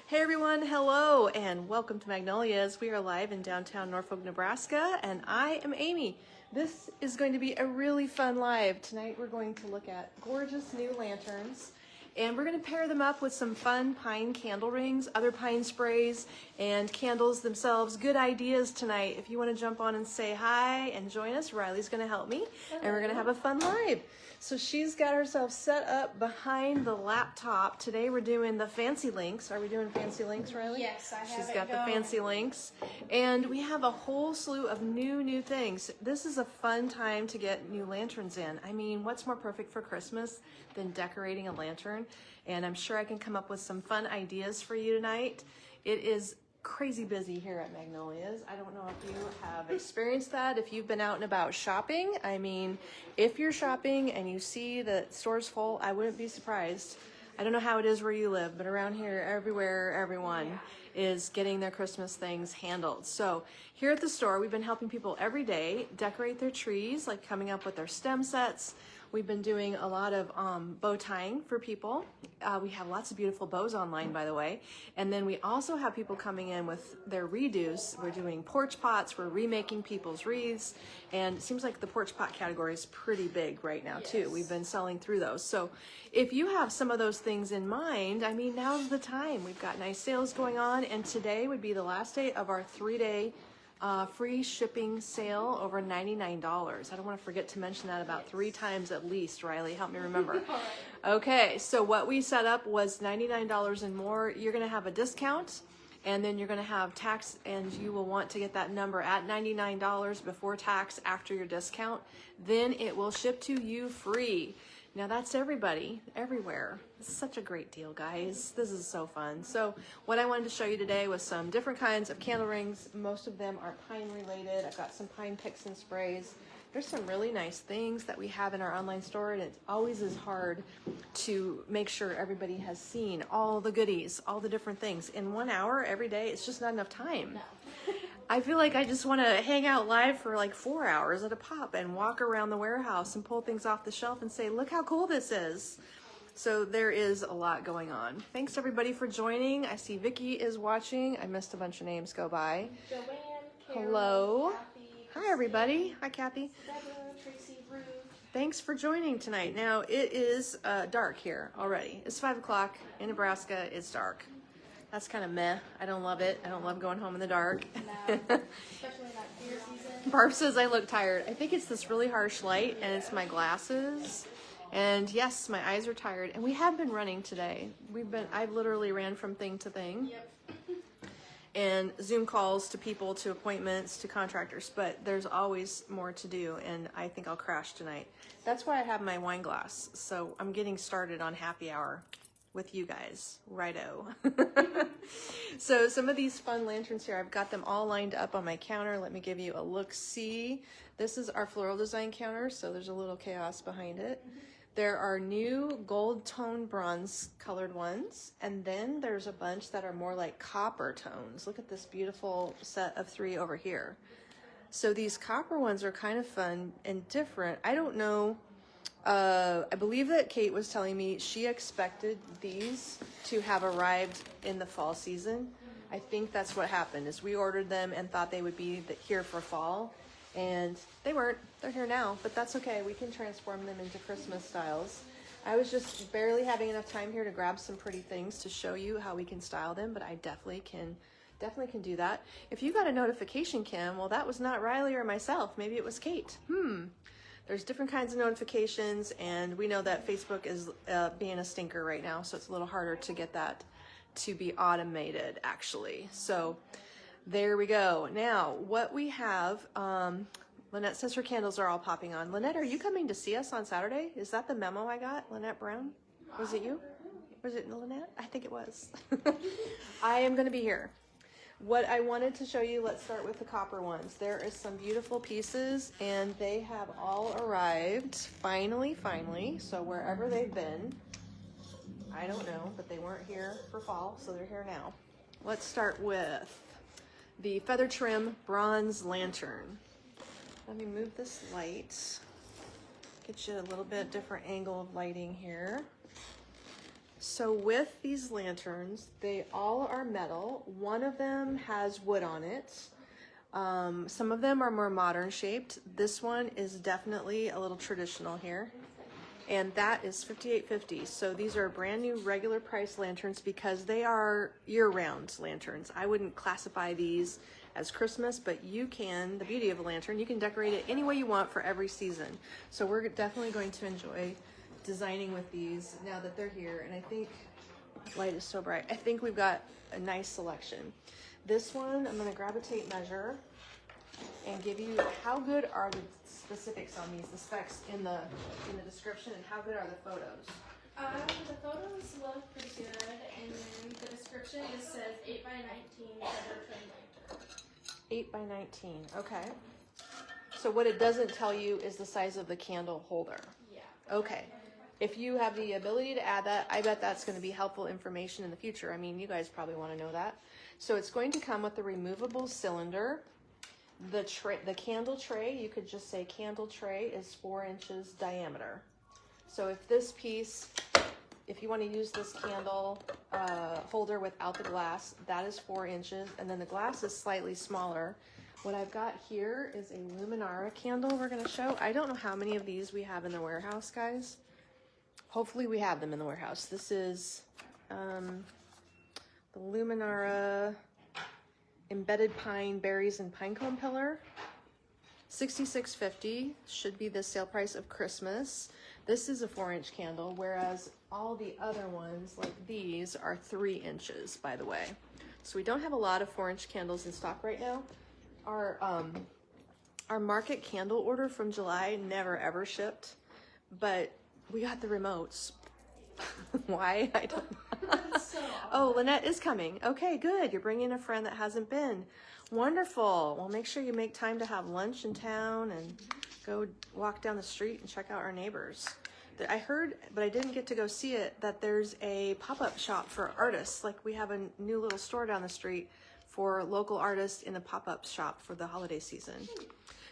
Hey everyone, hello and welcome to Magnolias. We are live in downtown Norfolk, Nebraska, and I am Amy. This is going to be a really fun live. Tonight we're going to look at gorgeous new lanterns, and we're going to pair them up with some fun pine candle rings, other pine sprays, and candles themselves. Good ideas tonight. If you want to jump on and say hi and join us, Riley's going to help me, and we're going to have a fun live. So she's got herself set up behind the laptop. Today we're doing the fancy links. Are we doing fancy links, Riley? Yes, I have She's it got the going. fancy links. And we have a whole slew of new things. This is a fun time to get new lanterns in. I mean, what's more perfect for Christmas than decorating a lantern? And I'm sure I can come up with some fun ideas for you tonight. It is crazy busy here at Magnolias. I don't know if you have experienced that, if you've been out and about shopping. I mean, if you're shopping and you see the store's full, I wouldn't be surprised. I don't know how it is where you live, but around here, everywhere, everyone is getting their Christmas things handled. So here at the store, we've been helping people every day decorate their trees, like coming up with their stem sets. We've been doing a lot of bow tying for people. We have lots of beautiful bows online, by the way. And then we also have people coming in with their redos. We're doing porch pots. We're remaking people's wreaths. And it seems like the porch pot category is pretty big right now, too. We've been selling through those. So if you have some of those things in mind, I mean, now's the time. We've got nice sales going on. And today would be the last day of our 3-day free shipping sale over $99. I don't want to forget to mention that about 3 times at least, Riley. Help me remember. Okay, so what we set up was $99 and more. You're going to have a discount, and then you're going to have tax, and you will want to get that number at $99 before tax after your discount. Then it will ship to you free. Now that's everybody, everywhere. It's such a great deal, guys. This is so fun. So what I wanted to show you today was some different kinds of candle rings. Most of them are pine related. I've got some pine picks and sprays. There's some really nice things that we have in our online store, and it always is hard to make sure everybody has seen all the goodies, all the different things. In 1 hour every day, it's just not enough time. No. I feel like I just want to hang out live for like 4 hours at a pop and walk around the warehouse and pull things off the shelf and say, look how cool this is. So there is a lot going on. Thanks everybody for joining. I see Vicky is watching. I missed a bunch of names go by. Joanne, Carol, Hello. Kathy, Hi everybody. Hi Kathy. Deborah, Tracy, Ruth. Thanks for joining tonight. Now it is dark here already. It's 5 o'clock in Nebraska. It's dark. That's kind of meh. I don't love it. I don't love going home in the dark. No, especially not deer season. Barb says I look tired. I think it's this really harsh light, and it's my glasses. And yes, my eyes are tired. And we have been running today. I've literally ran from thing to thing. Yep. And Zoom calls to people, to appointments, to contractors. But there's always more to do, and I think I'll crash tonight. That's why I have my wine glass. So I'm getting started on happy hour with you guys. Righto. So some of these fun lanterns here, I've got them all lined up on my counter. Let me give you a look-see. This is our floral design counter, so there's a little chaos behind it. There are new gold tone bronze colored ones, and then there's a bunch that are more like copper tones. Look at this beautiful set of 3 over here. So these copper ones are kind of fun and different. I don't know. I believe that Kate was telling me she expected these to have arrived in the fall season. I think that's what happened, is we ordered them and thought they would be here for fall, and they weren't. They're here now, but that's okay. We can transform them into Christmas styles. I was just barely having enough time here to grab some pretty things to show you how we can style them, but I definitely can do that. If you got a notification, Kim, well, that was not Riley or myself. Maybe it was Kate. There's different kinds of notifications, and we know that Facebook is being a stinker right now, so it's a little harder to get that to be automated, actually. So there we go. Now, what we have, Lynette says her candles are all popping on. Lynette, are you coming to see us on Saturday? Is that the memo I got, Lynette Brown? Was it you? Was it Lynette? I think it was. I am going to be here. What I wanted to show you, let's start with the copper ones. There is some beautiful pieces, and they have all arrived, finally. So wherever they've been, I don't know, but they weren't here for fall, so they're here now. Let's start with the feather trim bronze lantern. Let me move this light, get you a little bit different angle of lighting here. So with these lanterns, they all are metal. One of them has wood on it. Some of them are more modern shaped. This one is definitely a little traditional here. And that is $58.50. So these are brand new regular price lanterns because they are year-round lanterns. I wouldn't classify these as Christmas, but you can, the beauty of a lantern, you can decorate it any way you want for every season. So we're definitely going to enjoy designing with these now that they're here. And I think, light is so bright, I think we've got a nice selection. This one, I'm gonna grab a tape measure and give you, how good are the specifics on these, the specs in the description, and how good are the photos? The photos look pretty good, and then the description just says 8 by 19 feather trim lantern. 8 by 19, okay. So what it doesn't tell you is the size of the candle holder. Yeah. Okay. If you have the ability to add that, I bet that's going to be helpful information in the future. I mean, you guys probably want to know that. So it's going to come with a removable cylinder. The candle tray, you could just say candle tray, is 4 inches diameter. So if this piece, if you want to use this candle holder without the glass, that is 4 inches, and then the glass is slightly smaller. What I've got here is a Luminara candle we're going to show. I don't know how many of these we have in the warehouse, guys. Hopefully we have them in the warehouse. This is the Luminara Embedded Pine Berries and Pinecone Pillar. $66.50 should be the sale price of Christmas. This is a 4-inch candle, whereas all the other ones, like these, are 3 inches, by the way. So we don't have a lot of 4-inch candles in stock right now. Our market candle order from July never ever shipped, but we got the remotes. Why? I don't know. Oh, Lynette is coming. Okay, good. You're bringing a friend that hasn't been. Wonderful. Well, make sure you make time to have lunch in town and go walk down the street and check out our neighbors. I heard, but I didn't get to go see it, that there's a pop-up shop for artists. Like, we have a new little store down the street for local artists in the pop-up shop for the holiday season.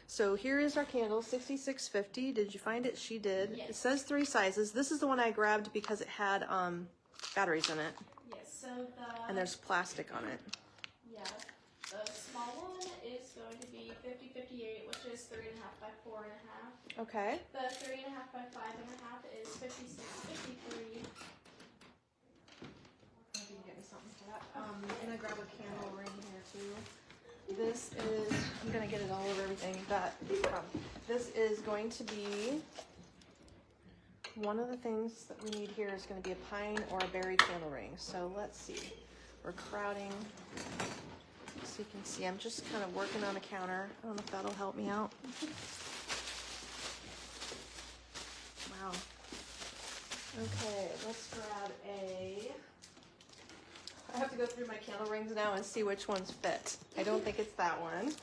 So here is our candle, $66.50. Did you find it? She did. Yes. It says 3 sizes. This is the one I grabbed because it had batteries in it. Yes, so And there's plastic on it. yeah, the small one is going to be 50/58, which is 3.5 by 4.5. Okay. The 3.5 by 5.5 is 56/53. Maybe you can get me something for that. I'm gonna grab a candle ring here too. This is, I'm gonna get it all over everything, but this is going to be, one of the things that we need here is gonna be a pine or a berry candle ring. So let's see, we're crowding, so you can see, I'm just kind of working on the counter. I don't know if that'll help me out. Wow. Okay, let's grab I have to go through my candle rings now and see which ones fit. I don't think it's that one.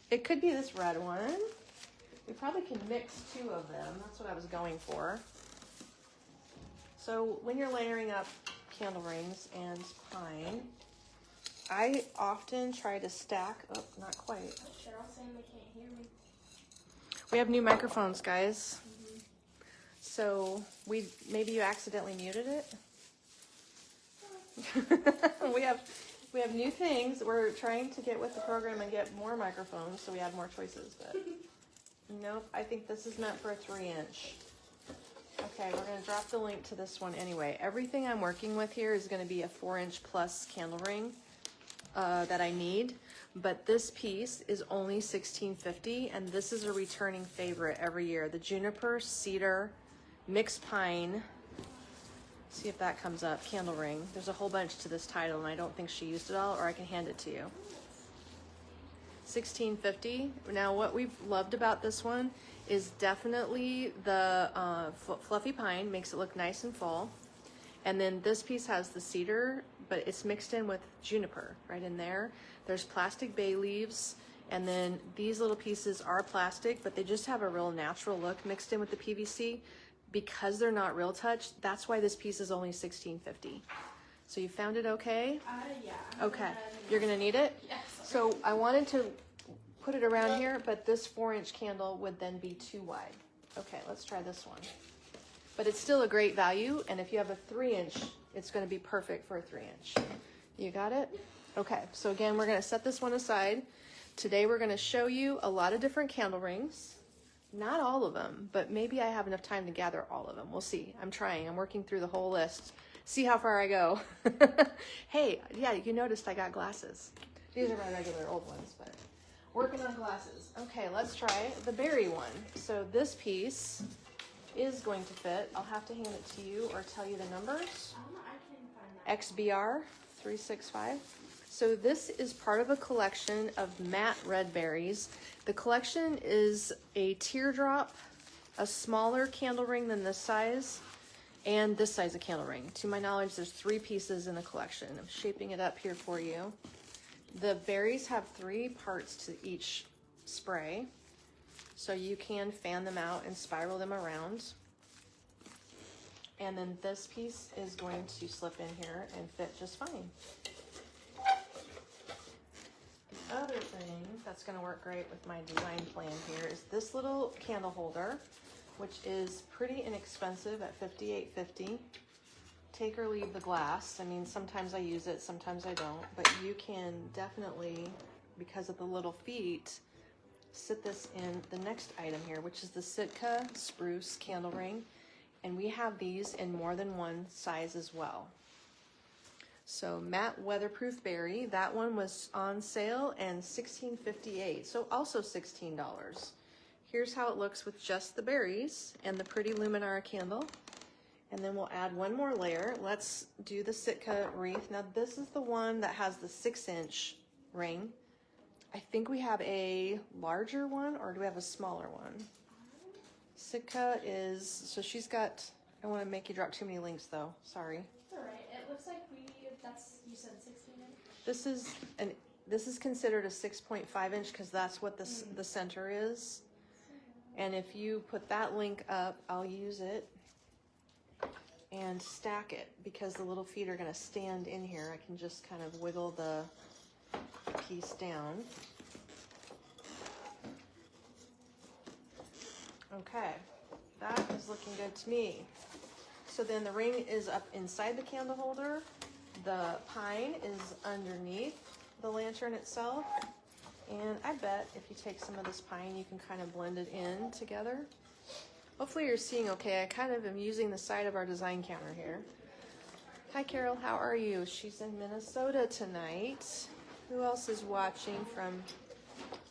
It could be this red one. We probably can mix 2 of them. That's what I was going for. So when you're layering up candle rings and pine, I often try to stack, oh, not quite. Cheryl's saying they can't hear me. We have new microphones, guys. So maybe you accidentally muted it. we have new things. We're trying to get with the program and get more microphones so we have more choices, but nope, I think this is meant for a 3-inch. Okay, we're gonna drop the link to this one anyway. Everything I'm working with here is gonna be a 4-inch plus candle ring that I need, but this piece is only $16.50, and this is a returning favorite every year. The juniper, cedar, mixed pine. See if that comes up. Candle ring. There's a whole bunch to this title, and I don't think she used it all, or I can hand it to you. $16.50. Now, what we've loved about this one is definitely the fluffy pine. Makes it look nice and full. And then this piece has the cedar, but it's mixed in with juniper right in there. There's plastic bay leaves, and then these little pieces are plastic, but they just have a real natural look mixed in with the PVC. Because they're not real touch, that's why this piece is only $16.50. So you found it okay? Yeah. Okay. You're gonna need it? Yes. So I wanted to put it around here, but this 4-inch candle would then be too wide. Okay, let's try this one. but it's still a great value. And if you have a 3-inch, it's going to be perfect for a 3-inch. You got it? Okay, so again, we're going to set this one aside. Today we're going to show you a lot of different candle rings. Not all of them, but maybe I have enough time to gather all of them. We'll see. I'm trying. I'm working through the whole list. See how far I go. Hey, yeah, you noticed I got glasses. These are my regular old ones, but working on glasses. Okay, let's try the berry one. So this piece is going to fit. I'll have to hand it to you or tell you the numbers. I can find that. XBR 365. So this is part of a collection of matte red berries. The collection is a teardrop, a smaller candle ring than this size, and this size of candle ring. To my knowledge, there's 3 pieces in the collection. I'm shaping it up here for you. The berries have 3 parts to each spray, so you can fan them out and spiral them around. And then this piece is going to slip in here and fit just fine. The other thing that's going to work great with my design plan here is this little candle holder, which is pretty inexpensive at $58.50. Take or leave the glass. I mean, sometimes I use it, sometimes I don't, but you can definitely, because of the little feet, sit this in the next item here, which is the Sitka Spruce candle ring. And we have these in more than one size as well. So matte weatherproof berry, that one was on sale and $16.58, so also $16. Here's how it looks with just the berries and the pretty Luminara candle. And then we'll add one more layer. Let's do the Sitka wreath. Now this is the one that has the 6-inch ring. I think we have a larger one, or do we have a smaller one? Sitka is, so she's got, I don't want to make you drop too many links though, sorry. It's alright. It looks like you said 16 inch. This is considered a 6.5 inch because that's what the center is. And if you put that link up, I'll use it and stack it because the little feet are going to stand in here. I can just kind of wiggle the piece down. Okay, that is looking good to me. So then the ring is up inside the candle holder. The pine is underneath the lantern itself. And I bet if you take some of this pine, you can kind of blend it in together. Hopefully you're seeing okay. I kind of am using the side of our design counter here. Hi Carol, how are you? She's in Minnesota tonight. Who else is watching from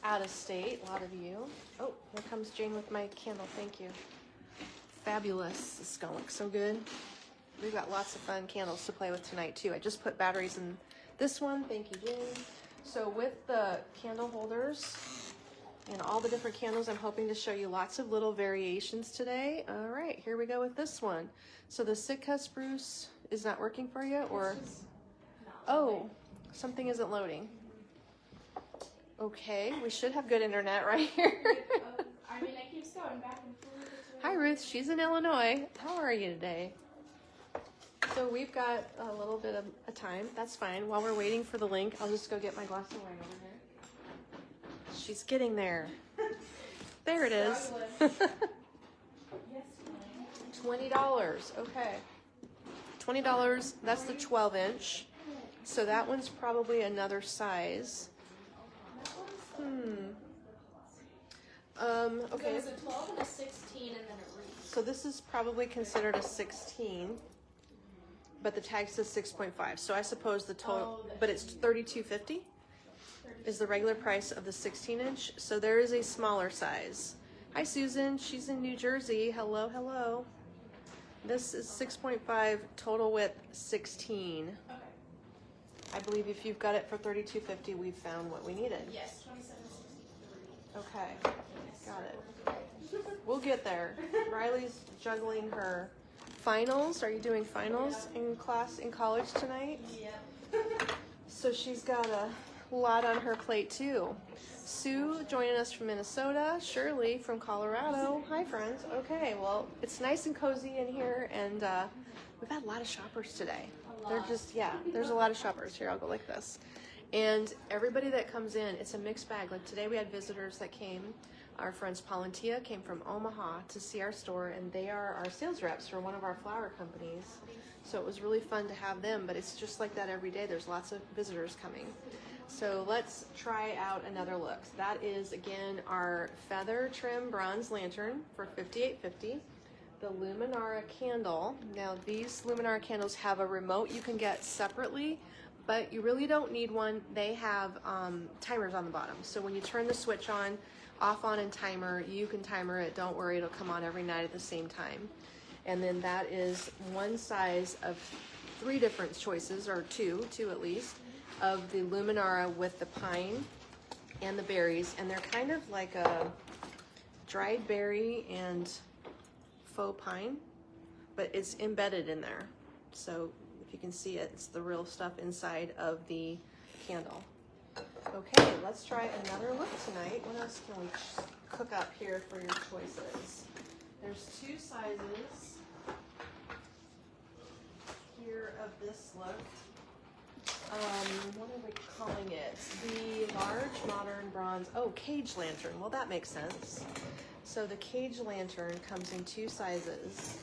out of state? A lot of you. Oh, here comes Jane with my candle. Thank you. Fabulous. This is gonna look so good. We've got lots of fun candles to play with tonight too. I just put batteries in this one. Thank you, Jane. So with the candle holders and all the different candles, I'm hoping to show you lots of little variations today. All right, here we go with this one. So the Sitka Spruce is not working for you, or oh, something isn't loading. Okay, we should have good internet right here. I mean, it keeps going back and forth. Hi Ruth, she's in Illinois. How are you today? So we've got a little bit of a time. That's fine. While we're waiting for the link, I'll just go get my glass of wine over here. She's getting there. There it is. $20. Okay. $20. That's the 12-inch. So that one's probably another size. Okay. There's a 12 and a 16 and then a wreath. So this is probably considered a 16, but the tag says 6.5. So I suppose the total, but it's $32.50 is the regular price of the 16-inch. So there is a smaller size. Hi Susan, she's in New Jersey. Hello, hello. This is 6.5, total width 16. Okay. I believe if you've got it for $32.50, we've found what we needed. Yes, 27.63. Okay, got it. We'll get there. Riley's juggling her finals. Are you doing finals in class in college tonight? Yep. So she's got a lot on her plate too. Sue joining us from Minnesota. Shirley from Colorado. Hi friends. Okay, well, it's nice and cozy in here, and we've had a lot of shoppers today. They're just, yeah, there's a lot of shoppers. Here, I'll go like this. And everybody that comes in, it's a mixed bag. Like today we had visitors that came Our friends Palantia came from Omaha to see our store, and they are our sales reps for one of our flower companies. So it was really fun to have them, but it's just like that every day. There's lots of visitors coming. So let's try out another look. That is, again, our feather trim bronze lantern for $58.50. The Luminara candle. Now, these Luminara candles have a remote you can get separately, but you really don't need one. They have timers on the bottom. So when you turn the switch on, off, on, and timer, you can timer it. Don't worry, it'll come on every night at the same time. And then that is one size of 3 different choices, or two at least, of the Luminara with the pine and the berries. And they're kind of like a dried berry and faux pine, but it's embedded in there. So if you can see it, it's the real stuff inside of the candle. Okay, let's try another look tonight. What else can we cook up here for your choices? There's 2 sizes here of this look. What are we calling it? The large modern bronze, cage lantern. Well, that makes sense. So the cage lantern comes in 2 sizes.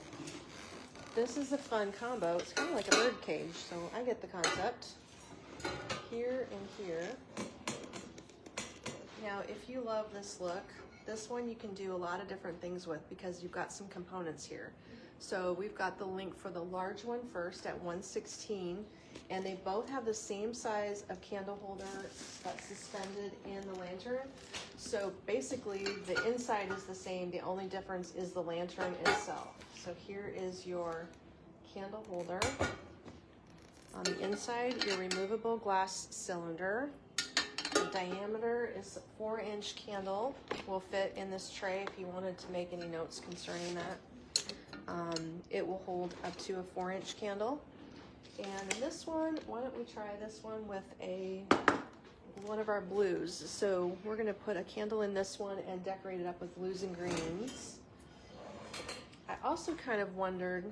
This is a fun combo. It's kind of like a bird cage, so I get the concept. Here and here. Now, if you love this look, this one you can do a lot of different things with because you've got some components here. So we've got the link for the large one first at $116, and they both have the same size of candle holder that's suspended in the lantern. So basically the inside is the same, the only difference is the lantern itself. So here is your candle holder. On the inside, your removable glass cylinder. The diameter is a 4-inch candle. Will fit in this tray if you wanted to make any notes concerning that. It will hold up to a 4-inch candle. And this one, why don't we try this one with one of our blues. So we're gonna put a candle in this one and decorate it up with blues and greens. I also kind of wondered,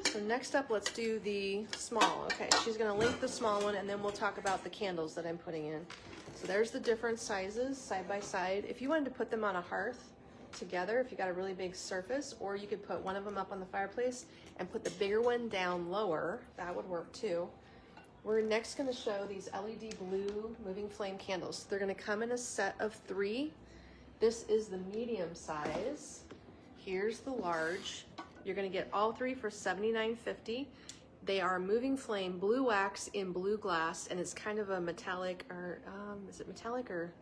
so next up, let's do the small. Okay, she's gonna link the small one, and then we'll talk about the candles that I'm putting in. So there's the different sizes side by side. If you wanted to put them on a hearth together, if you got a really big surface, or you could put one of them up on the fireplace and put the bigger one down lower, that would work too. We're next gonna show these LED blue moving flame candles. They're gonna come in a set of 3. This is the medium size. Here's the large. You're gonna get all 3 for $79.50. They are moving flame blue wax in blue glass, and it's kind of a metallic, or is it metallic or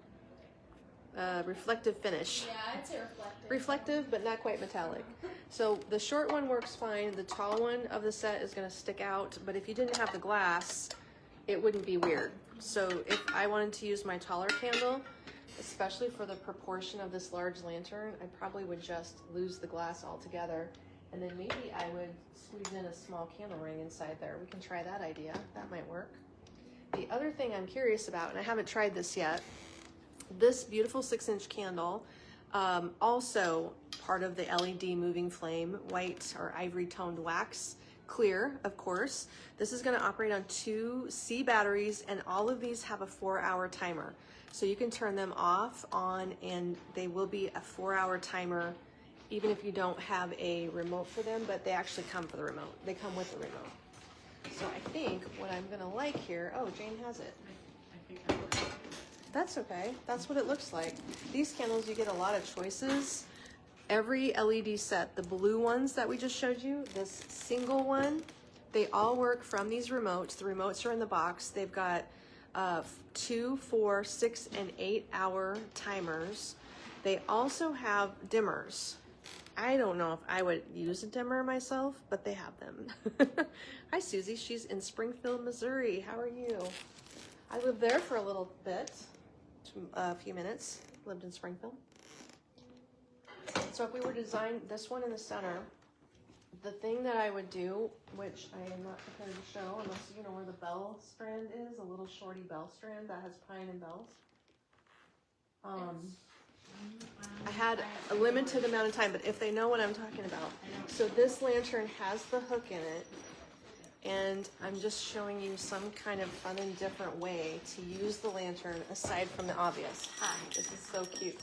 reflective finish? Yeah, I'd say reflective. Reflective, but not quite metallic. So the short one works fine. The tall one of the set is gonna stick out, but if you didn't have the glass, it wouldn't be weird. So if I wanted to use my taller candle, especially for the proportion of this large lantern, I probably would just lose the glass altogether. And then maybe I would squeeze in a small candle ring inside there. We can try that idea. That might work. The other thing I'm curious about, and I haven't tried this yet, this beautiful 6-inch candle, also part of the LED moving flame, white or ivory toned wax, clear, of course. This is gonna operate on 2 C batteries, and all of these have a 4-hour timer. So you can turn them off, on, and they will be a 4-hour timer even if you don't have a remote for them, but they actually come for the remote. They come with the remote. So I think what I'm gonna like here, Jane has it. That's okay, that's what it looks like. These candles, you get a lot of choices. Every LED set, the blue ones that we just showed you, this single one, they all work from these remotes. The remotes are in the box. They've got 2, 4, 6, and 8-hour timers. They also have dimmers. I don't know if I would use a dimmer myself, but they have them. Hi, Susie. She's in Springfield, Missouri. How are you? I lived there for a little bit, a few minutes. Lived in Springfield. So if we were to design this one in the center, the thing that I would do, which I am not prepared to show, unless you know where the bell strand is, a little shorty bell strand that has pine and bells. I had a limited amount of time, but if they know what I'm talking about. So this lantern has the hook in it, and And I'm just showing you some kind of fun and different way to use the lantern aside from the obvious. Hi, this is so cute.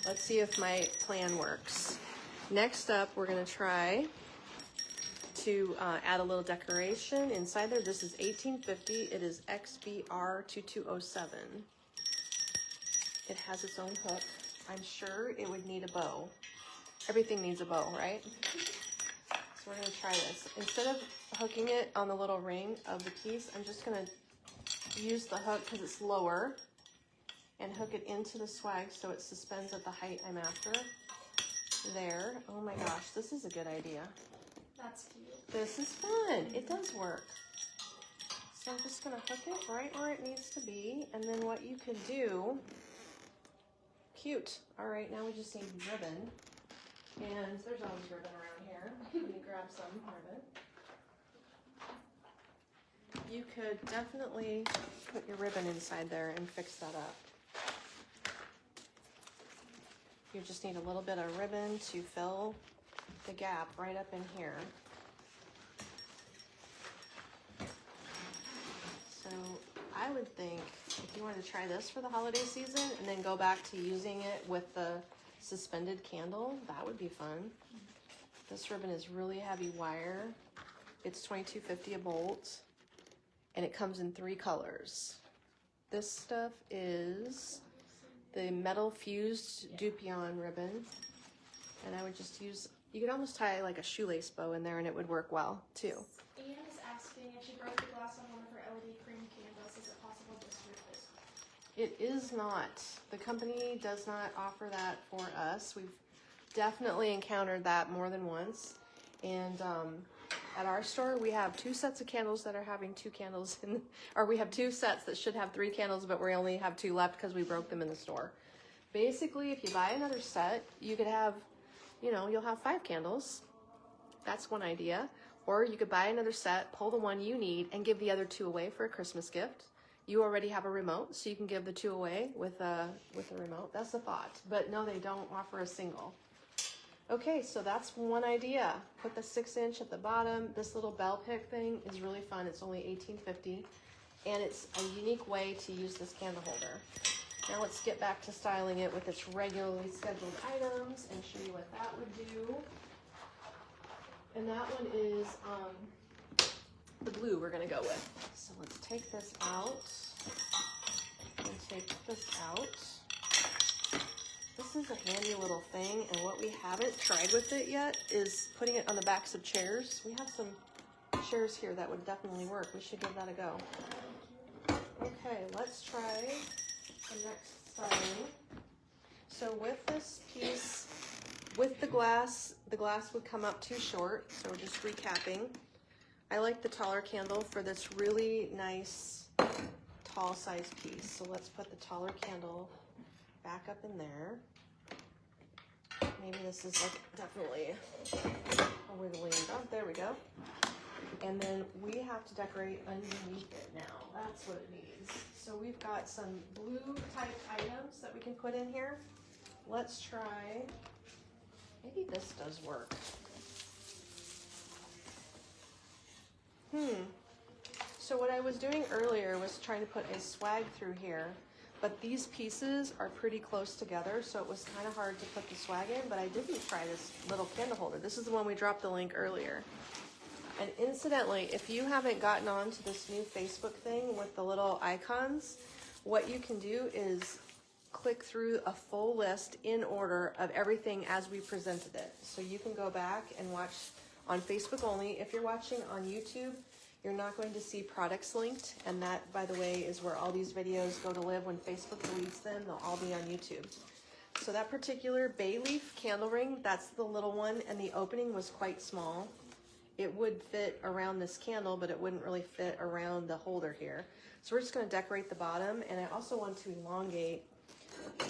Let's see if my plan works. Next up, we're gonna try to add a little decoration inside there. This is 1850. It is XBR 2207. It has its own hook. I'm sure it would need a bow. Everything needs a bow, right? So we're gonna try this. Instead of hooking it on the little ring of the piece, I'm just gonna use the hook because it's lower and hook it into the swag so it suspends at the height I'm after. There. Oh my gosh, this is a good idea. That's cute. This is fun. It does work. So I'm just gonna hook it right where it needs to be. And then what you could do, cute. All right, now we just need ribbon. And there's always ribbon around here. Let me grab some ribbon. You could definitely put your ribbon inside there and fix that up. You just need a little bit of ribbon to fill the gap right up in here. So I would think if you wanted to try this for the holiday season and then go back to using it with the suspended candle, that would be fun. This ribbon is really heavy wire. It's $22.50 a bolt, and it comes in 3 colors. This stuff is the metal fused Dupion ribbon, and I would just use, you could almost tie like a shoelace bow in there and it would work well too. Anne is asking if she broke the glass on one of her LED cream candles, is it possible just to replace it? It is not. The company does not offer that for us. We've definitely encountered that more than once. And at our store, we have 2 sets of candles that are having 2 candles in, or we have 2 sets that should have 3 candles, but we only have 2 left because we broke them in the store. Basically, if you buy another set, you could have, you know, you'll have 5 candles. That's one idea. Or you could buy another set, pull the one you need, and give the other 2 away for a Christmas gift. You already have a remote, so you can give the 2 away with a remote. That's the thought. But no, they don't offer a single. Okay, so that's one idea. Put the 6-inch at the bottom. This little bell pick thing is really fun. It's only $18.50, and it's a unique way to use this candle holder. Now let's get back to styling it with its regularly scheduled items and show you what that would do. And that one is the blue we're gonna go with. So let's take this out and take this out. This is a handy little thing, and what we haven't tried with it yet is putting it on the backs of chairs. We have some chairs here that would definitely work. We should give that a go. Okay, let's try the next styling. So with this piece, with the glass would come up too short, so we're just recapping. I like the taller candle for this really nice tall size piece. So let's put the taller candle back up in there. Maybe this is like definitely a wiggly. Oh, there we go. And then we have to decorate underneath it now. That's what it needs. So we've got some blue type items that we can put in here. Let's try, maybe this does work. So what I was doing earlier was trying to put a swag through here, but these pieces are pretty close together, so it was kind of hard to put the swag in, but I didn't try this little candle holder. This is the one we dropped the link earlier. And incidentally, if you haven't gotten on to this new Facebook thing with the little icons, what you can do is click through a full list in order of everything as we presented it. So you can go back and watch on Facebook only. If you're watching on YouTube, you're not going to see products linked, and that, by the way, is where all these videos go to live. When Facebook deletes them, they'll all be on YouTube. So that particular bay leaf candle ring, that's the little one, and the opening was quite small. It would fit around this candle, but it wouldn't really fit around the holder here. So we're just going to decorate the bottom, and I also want to elongate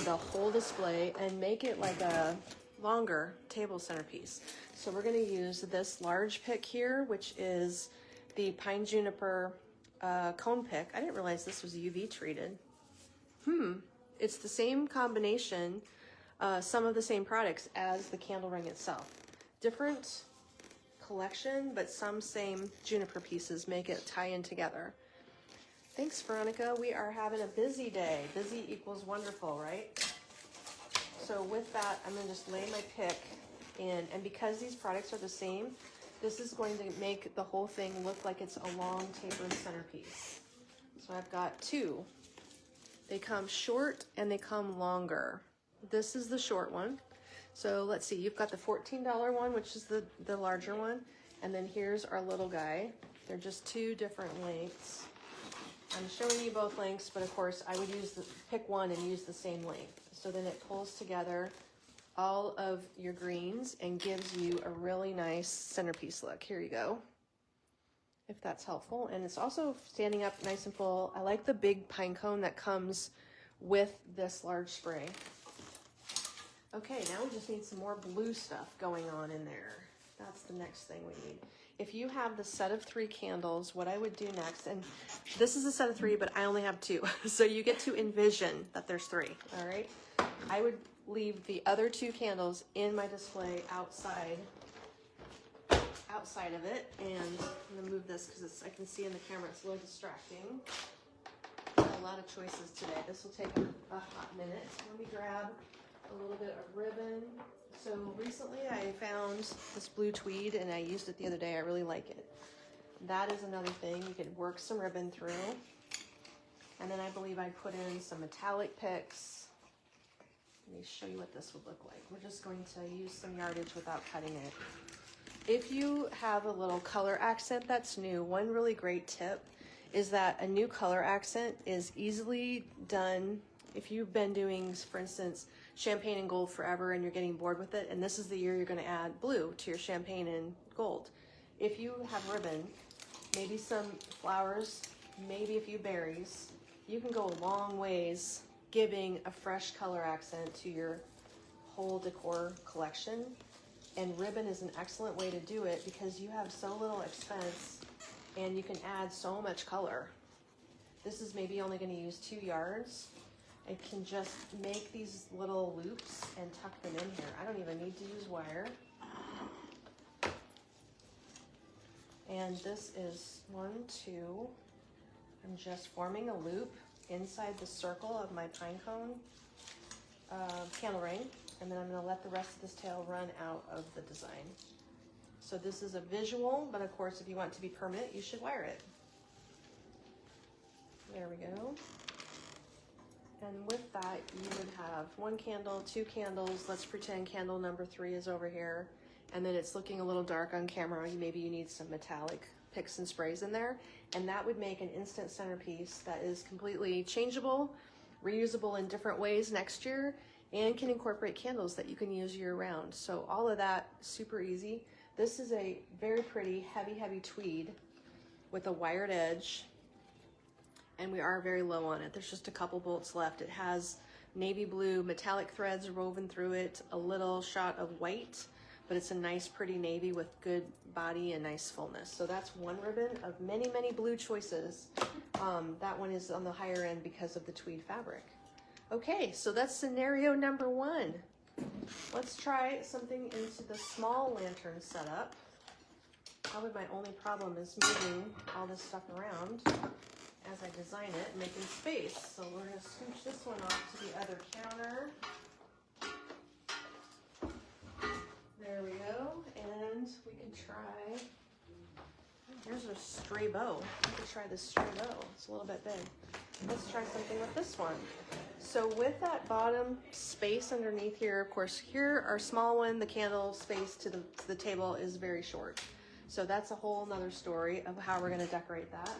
the whole display and make it like a longer table centerpiece. So we're going to use this large pick here, which is the pine juniper cone pick. I didn't realize this was UV treated. It's the same combination, some of the same products as the candle ring itself. Different collection, but some same juniper pieces make it tie in together. Thanks, Veronica. We are having a busy day. Busy equals wonderful, right? So with that, I'm gonna just lay my pick in, and because these products are the same, this is going to make the whole thing look like it's a long tapered centerpiece. So I've got two. They come short and they come longer. This is the short one. So let's see, you've got the $14 one, which is the larger one. And then here's our little guy. They're just two different lengths. I'm showing you both lengths, but of course I would pick one and use the same length. So then it pulls together all of your greens and gives you a really nice centerpiece look. Here you go, if that's helpful. And it's also standing up nice and full. I like the big pine cone that comes with this large spray. Okay, now we just need some more blue stuff going on in there. That's the next thing we need. If you have the set of 3 candles, what I would do next, and this is a set of 3, but I only have 2. So you get to envision that there's 3, all right? I would leave the other 2 candles in my display outside of it. And I'm gonna move this because I can see in the camera it's a little distracting. A lot of choices today. This will take a hot minute. Let me grab a little bit of ribbon. So recently I found this blue tweed and I used it the other day. I really like it. That is another thing. You could work some ribbon through. And then I believe I put in some metallic picks. Let me show you what this would look like. We're just going to use some yardage without cutting it. If you have a little color accent that's new, one really great tip is that a new color accent is easily done. If you've been doing, for instance, champagne and gold forever and you're getting bored with it, and this is the year you're going to add blue to your champagne and gold. If you have ribbon, maybe some flowers, maybe a few berries, you can go a long ways giving a fresh color accent to your whole decor collection. And ribbon is an excellent way to do it because you have so little expense and you can add so much color. This is maybe only going to use 2 yards. I can just make these little loops and tuck them in here. I don't even need to use wire. And this is 1, 2. I'm just forming a loop inside the circle of my pine cone candle ring, and then I'm going to let the rest of this tail run out of the design. So this is a visual, but of course if you want it to be permanent, you should wire it. There we go. And with that, you would have 1 candle, 2 candles. Let's pretend candle number 3 is over here. And then it's looking a little dark on camera. Maybe you need some metallic picks and sprays in there. And that would make an instant centerpiece that is completely changeable, reusable in different ways next year, and can incorporate candles that you can use year round. So all of that, super easy. This is a very pretty, heavy tweed with a wired edge. And we are very low on it. There's just a couple bolts left. It has navy blue metallic threads woven through it, a little shot of white, but it's a nice pretty navy with good body and nice fullness. So that's 1 ribbon of many, many blue choices. That one is on the higher end because of the tweed fabric. Okay, so that's scenario number 1. Let's try something into the small lantern setup. Probably my only problem is moving all this stuff around as I design it and making space. So we're going to scooch this one off to the other counter. There we go. And we can try, here's a stray bow. We can try this stray bow. It's a little bit big. Let's try something with this one. So with that bottom space underneath here, of course, here our small one, the candle space to the table is very short. So that's a whole nother story of how we're going to decorate that.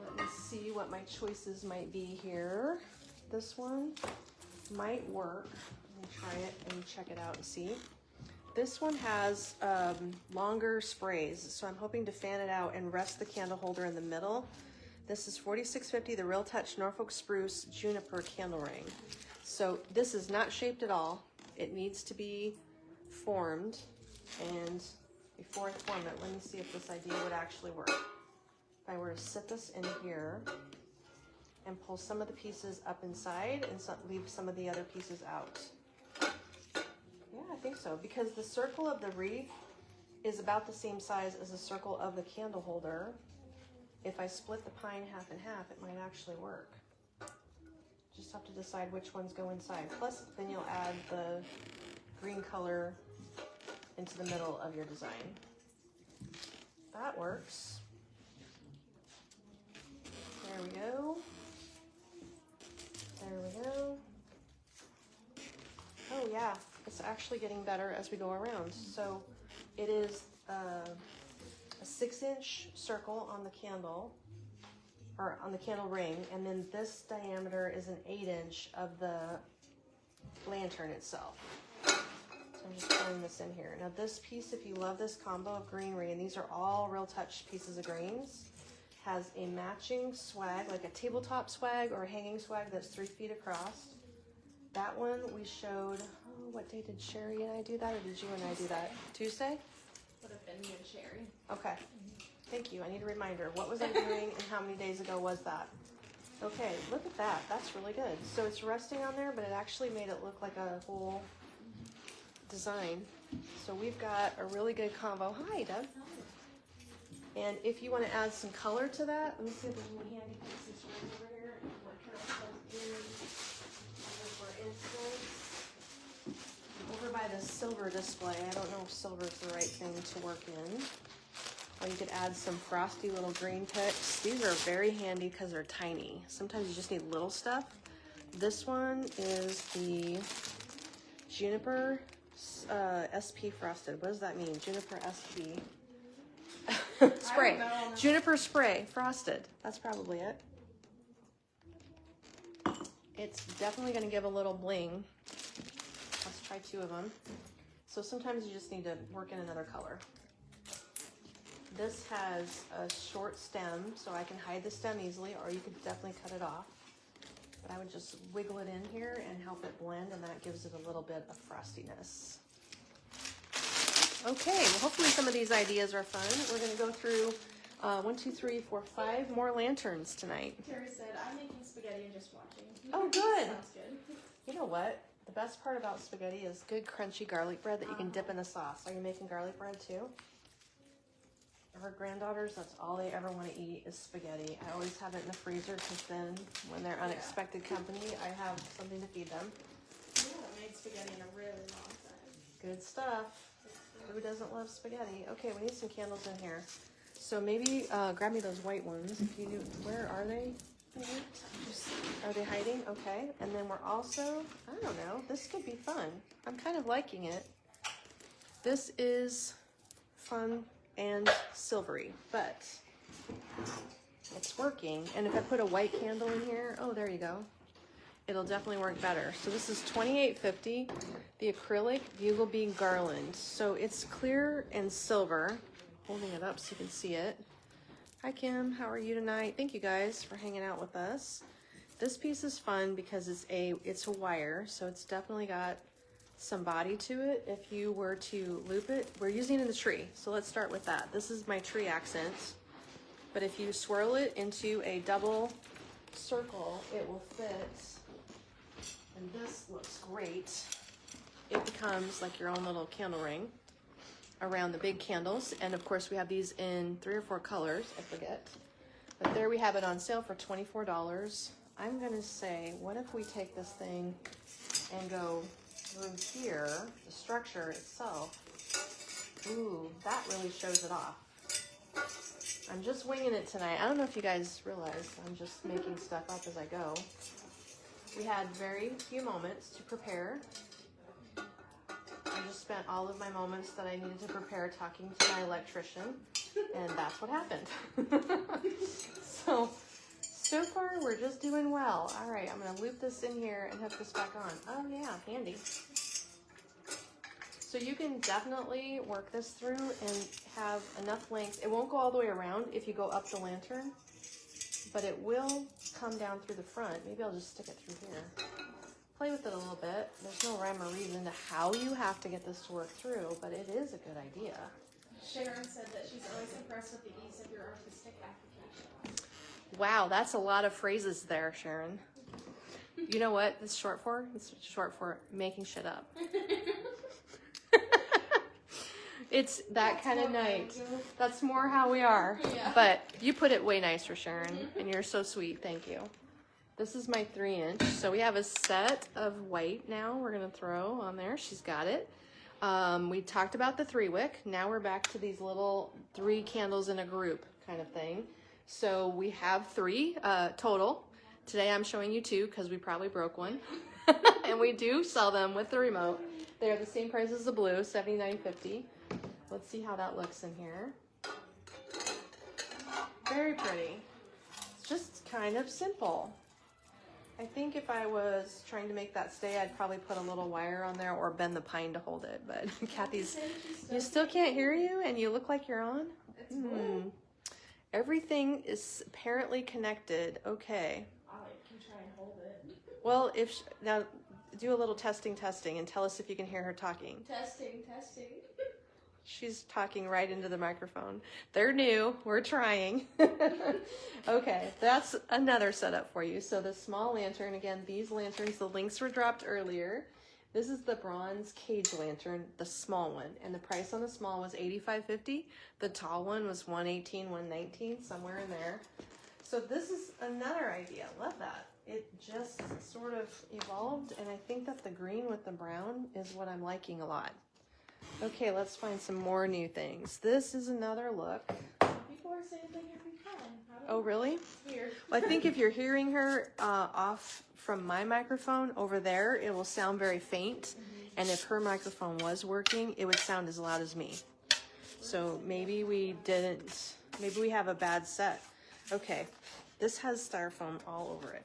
Let me see what my choices might be here. This one might work. Let me try it and check it out and see. This one has longer sprays, so I'm hoping to fan it out and rest the candle holder in the middle. This is $46.50, the Real Touch Norfolk Spruce Juniper Candle Ring. So this is not shaped at all. It needs to be formed, and before I form it, let me see if this idea would actually work. If I were to sit this in here and pull some of the pieces up inside and leave some of the other pieces out. Yeah, I think so, because the circle of the wreath is about the same size as the circle of the candle holder. If I split the pine half and half, it might actually work. Just have to decide which ones go inside. Plus, then you'll add the green color into the middle of your design. That works. There we go. There we go. Oh yeah, it's actually getting better as we go around. So it is a 6-inch circle on the candle, or on the candle ring, and then this diameter is an 8-inch of the lantern itself. So I'm just pulling this in here. Now this piece, if you love this combo of greenery, and these are all Real Touch pieces of greens, has a matching swag, like a tabletop swag or a hanging swag that's 3 feet across. That one we showed, oh, what day did Sherry and I do that, or did you and I do that? Tuesday? Would have been you and Sherry. Okay, thank you. I need a reminder. What was I doing and how many days ago was that? Okay, look at that. That's really good. So it's resting on there, but it actually made it look like a whole design. So we've got a really good combo. Hi, Doug. And if you want to add some color to that, let me see if there's any handy pieces right over here. What can I plug in? For instance, over by the silver display, I don't know if silver is the right thing to work in. Or you could add some frosty little green picks. These are very handy because they're tiny. Sometimes you just need little stuff. This one is the Juniper SP Frosted. What does that mean? Juniper SP. Spray. Juniper spray frosted. That's probably it. It's definitely going to give a little bling. Let's try 2 of them. So sometimes you just need to work in another color. This has a short stem, so I can hide the stem easily, or you could definitely cut it off. But I would just wiggle it in here and help it blend, and that gives it a little bit of frostiness. Okay, well, hopefully some of these ideas are fun. We're going to go through 1, 2, 3, 4, 5 more lanterns tonight. Terry said, I'm making spaghetti and just watching. Oh, good. Sounds good. You know what? The best part about spaghetti is good crunchy garlic bread that you can dip in a sauce. Are you making garlic bread too? Her granddaughters, that's all they ever want to eat is spaghetti. I always have it in the freezer because then when they're unexpected company, I have something to feed them. I haven't made spaghetti in a really long time. Good stuff. Who doesn't love spaghetti? Okay, we need some candles in here. So maybe grab me those white ones. If you do, where are they? Are they hiding? Okay. And then we're also, I don't know, this could be fun. I'm kind of liking it. This is fun and silvery, but it's working. And if I put a white candle in here, oh, there you go. It'll definitely work better. So this is $28.50, the acrylic bugle bee garland. So it's clear and silver. Holding it up so you can see it. Hi Kim, how are you tonight? Thank you guys for hanging out with us. This piece is fun because it's a wire, so it's definitely got some body to it. If you were to loop it, we're using it in the tree, so let's start with that. This is my tree accent, but if you swirl it into a double circle, it will fit, and this looks great. It becomes like your own little candle ring around the big candles, and of course we have these in 3 or 4 colors, I forget, but there we have it on sale for $24. I'm gonna say, what if we take this thing and go through here, the structure itself. Ooh, that really shows it off. I'm just winging it tonight. I don't know if you guys realize I'm just making stuff up as I go. We had very few moments to prepare. I just spent all of my moments that I needed to prepare talking to my electrician, and that's what happened. So far we're just doing well. All right, I'm gonna loop this in here and hook this back on. Oh yeah, handy. So you can definitely work this through and have enough length. It won't go all the way around if you go up the lantern, but it will come down through the front. Maybe I'll just stick it through here. Play with it a little bit. There's no rhyme or reason to how you have to get this to work through, but it is a good idea. Sharon said that she's always impressed with the ease of your artistic application. Wow, that's a lot of phrases there, Sharon. You know what it's short for? It's short for making shit up. It's that That's kind of more night. Mango. That's more how we are. Yeah. But you put it way nicer, Sharon, and you're so sweet. Thank you. This is my 3-inch. So we have a set of white now we're going to throw on there. She's got it. We talked about the 3-wick. Now we're back to these little 3 candles in a group kind of thing. So we have 3 total. Today I'm showing you 2 because we probably broke one. And we do sell them with the remote. They're the same price as the blue, $79.50. Let's see how that looks in here. Very pretty. It's just kind of simple. I think if I was trying to make that stay, I'd probably put a little wire on there or bend the pine to hold it. But Kathy's, you still can't hear you and you look like you're on? Everything is apparently connected. Okay. I can try and hold it. Well, now do a little testing and tell us if you can hear her talking. Testing. She's talking right into the microphone. They're new. We're trying. Okay, that's another setup for you. So the small lantern, again, these lanterns, the links were dropped earlier. This is the bronze cage lantern, the small one. And the price on the small was $85.50. The tall one was $118, $119, somewhere in there. So this is another idea. Love that. It just sort of evolved, and I think that the green with the brown is what I'm liking a lot. Okay, let's find some more new things. This is another look. People are saying they hear me crying. Oh, really? It's weird. Well, I think if you're hearing her off from my microphone over there, it will sound very faint. And if her microphone was working, it would sound as loud as me. So maybe we have a bad set. Okay, this has styrofoam all over it.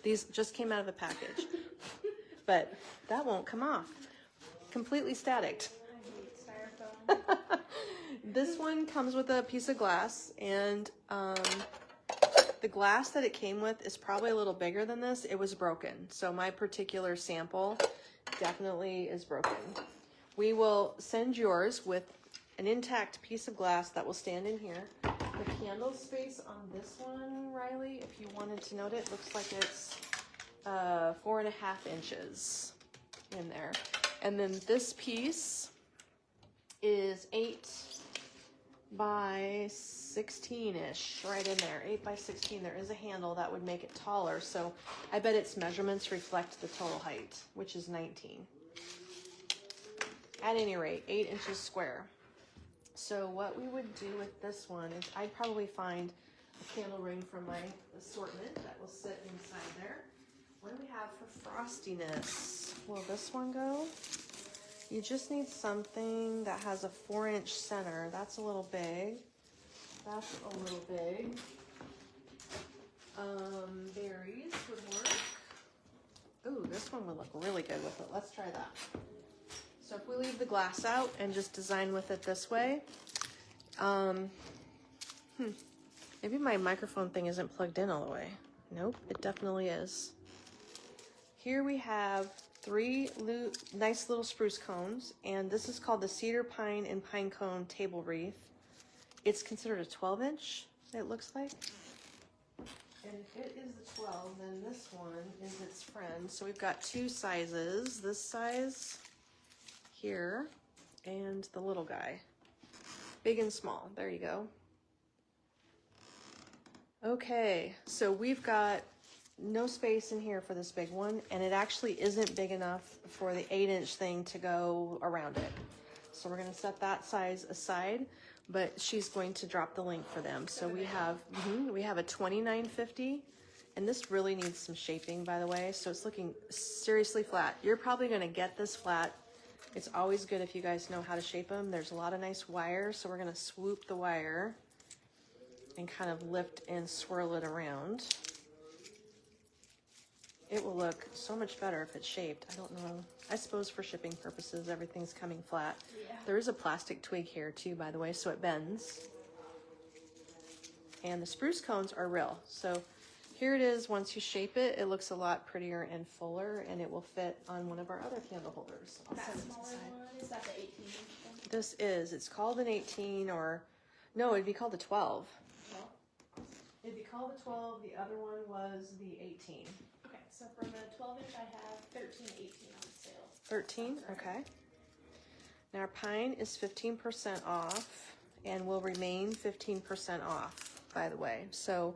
These just came out of a package. But that won't come off. Completely static. I hate styrofoam. This one comes with a piece of glass, and the glass that it came with is probably a little bigger than this. It was broken, so my particular sample definitely is broken. We will send yours with an intact piece of glass that will stand in here. The candle space on this one, Riley, if you wanted to note it, looks like it's 4.5 inches in there. And then this piece is 8 by 16-ish, right in there, 8 by 16. There is a handle that would make it taller, so I bet its measurements reflect the total height, which is 19. At any rate, 8 inches square. So what we would do with this one is I'd probably find a candle ring from my assortment that will sit inside there. What do we have for frostiness? Will this one go? You just need something that has a 4-inch center. That's a little big. That's a little big. Berries would work. Ooh, this one would look really good with it. Let's try that. So if we leave the glass out and just design with it this way, maybe my microphone thing isn't plugged in all the way. Nope, it definitely is. Here we have 3 nice little spruce cones, and this is called the Cedar Pine and Pine Cone Table Wreath. It's considered a 12-inch, it looks like. And if it is the 12, then this one is its friend. So we've got 2 sizes, this size here, and the little guy. Big and small, there you go. Okay, so we've got no space in here for this big one, and it actually isn't big enough for the 8-inch thing to go around it. So we're gonna set that size aside, but she's going to drop the link for them. So we have a $29.50, and this really needs some shaping, by the way, so it's looking seriously flat. You're probably gonna get this flat. It's always good if you guys know how to shape them. There's a lot of nice wire, so we're gonna swoop the wire and kind of lift and swirl it around. It will look so much better if it's shaped. I don't know. I suppose for shipping purposes, everything's coming flat. Yeah. There is a plastic twig here too, by the way, so it bends. And the spruce cones are real. So here it is. Once you shape it, it looks a lot prettier and fuller, and it will fit on one of our other candle holders. I'll That set it smaller aside. one, is that the 18-inch one? This is. It's called an 18, or no, it'd be called a 12. Well, It'd be called the 12. The other one was the 18. okay, so for the 12-inch, I have 13, 18 on sale. 13, okay. Now our pine is 15% off and will remain 15% off, by the way. So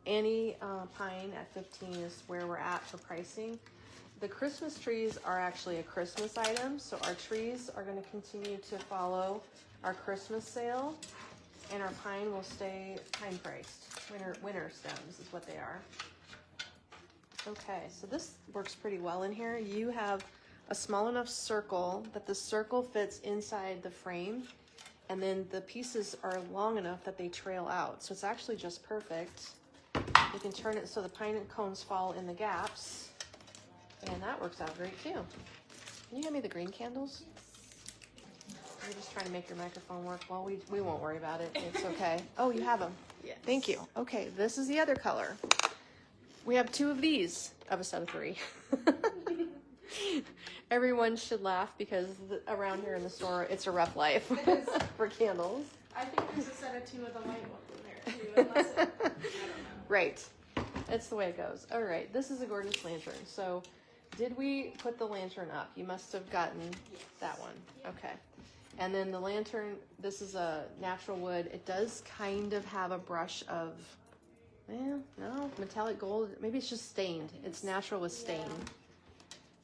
any pine at 15 is where we're at for pricing. The Christmas trees are actually a Christmas item, so our trees are going to continue to follow our Christmas sale, and our pine will stay pine priced. Winter stems is what they are. Okay, so this works pretty well in here. You have a small enough circle that the circle fits inside the frame, and then the pieces are long enough that they trail out. So it's actually just perfect. You can turn it so the pine cones fall in the gaps, and that works out great too. Can you hand me the green candles? We're just trying to make your microphone work. Well, we won't worry about it. It's okay. Oh, you have them. Yes. Thank you. Okay, this is the other color. We have 2 of these of a set of 3. Everyone should laugh because around here in the store, it's a rough life for candles. I think there's a set of 2 of the white ones in there too, unless it, I don't know. Right. It's the way it goes. All right, this is a gorgeous lantern. So did we put the lantern up? You must have gotten that one. Okay. And then the lantern, this is a natural wood. It does kind of have a brush of, well, no, metallic gold. Maybe it's just stained. It's natural with stain.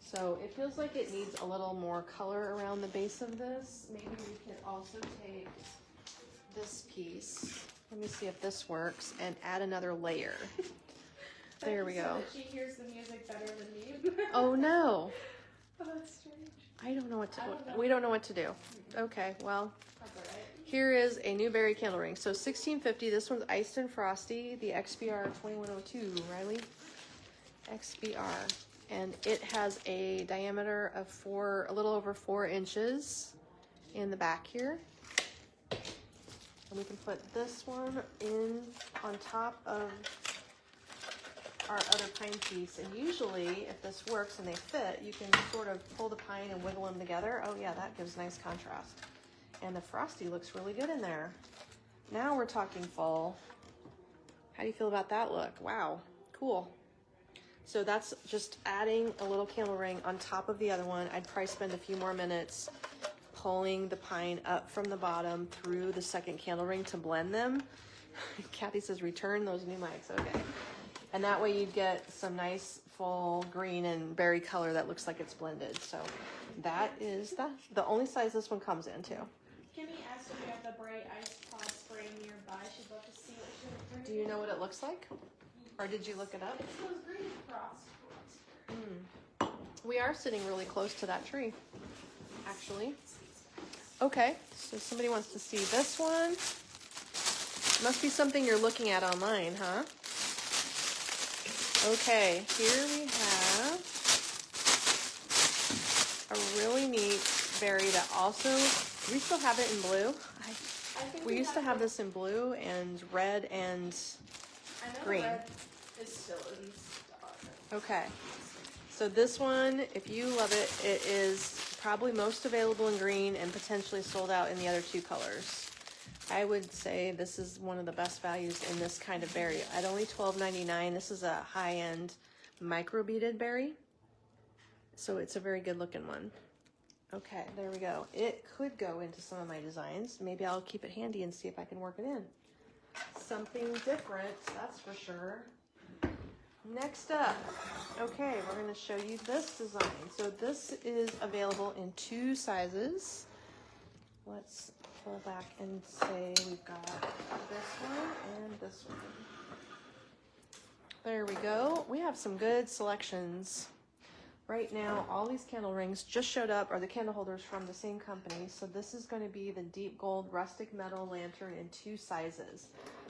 So it feels like it needs a little more color around the base of this. Maybe we could also take this piece. Let me see if this works and add another layer. There we go. So that she hears the music better than me. Oh no. Oh, that's strange. I don't know what to I don't know. We don't know what to do. Okay, well, That's all right. here is a Newberry candle ring. So 1650, this one's iced and frosty, the XBR 2102, Riley. XBR. And it has a diameter of a little over 4 inches in the back here. And we can put this one in on top of our other pine piece. And usually, if this works and they fit, you can sort of pull the pine and wiggle them together. Oh yeah, that gives nice contrast. And the frosty looks really good in there. Now we're talking fall. How do you feel about that look? Wow, cool. So that's just adding a little candle ring on top of the other one. I'd probably spend a few more minutes pulling the pine up from the bottom through the second candle ring to blend them. Kathy says, return those new mics. Okay. And that way you'd get some nice full green and berry color that looks like it's blended. So that is the only size this one comes into. Kimmy asked if we have the bright ice pod spray nearby. She'd love to see what she would bring. Do you know what it looks like? Or did you look it up? It's those green frost. We are sitting really close to that tree, actually. Okay, so somebody wants to see this one. Must be something you're looking at online, huh? Okay, here we have a really neat berry that also, do we still have it in blue? I think We used to have this in blue and red and I know green. The red is still in stock. okay. So this one, if you love it, it is probably most available in green and potentially sold out in the other 2 colors. I would say this is one of the best values in this kind of berry. At only $12.99, this is a high-end micro beaded berry. So it's a very good looking one. Okay, there we go. It could go into some of my designs. Maybe I'll keep it handy and see if I can work it in. Something different, that's for sure. Next up, okay, we're going to show you this design. So this is available in 2 sizes. Let's pull back and say we've got this one and this one. There we go. We have some good selections. Right now, all these candle rings just showed up, are the candle holders from the same company. So this is going to be the deep gold rustic metal lantern in 2 sizes.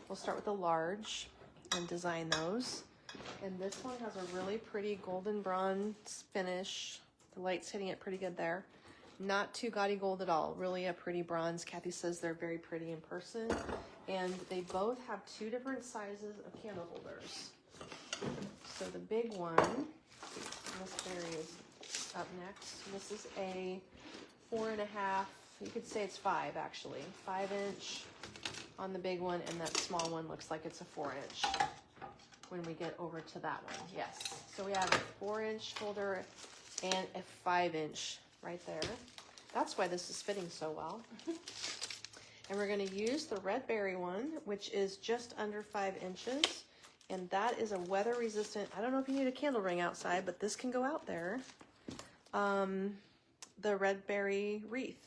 We'll start with the large and design those. And this one has a really pretty golden bronze finish. The light's hitting it pretty good there. Not too gaudy gold at all. Really a pretty bronze. Kathy says they're very pretty in person. And they both have 2 different sizes of candle holders. So the big one, this berry is up next. This is a 4.5, you could say it's 5 actually. 5-inch on the big one, and that small one looks like it's a 4-inch. When we get over to that one, yes. So we have a 4-inch holder and a 5-inch right there. That's why this is fitting so well. And we're going to use the red berry one, which is just under 5 inches. And that is a weather resistant, I don't know if you need a candle ring outside, but this can go out there. The red berry wreath.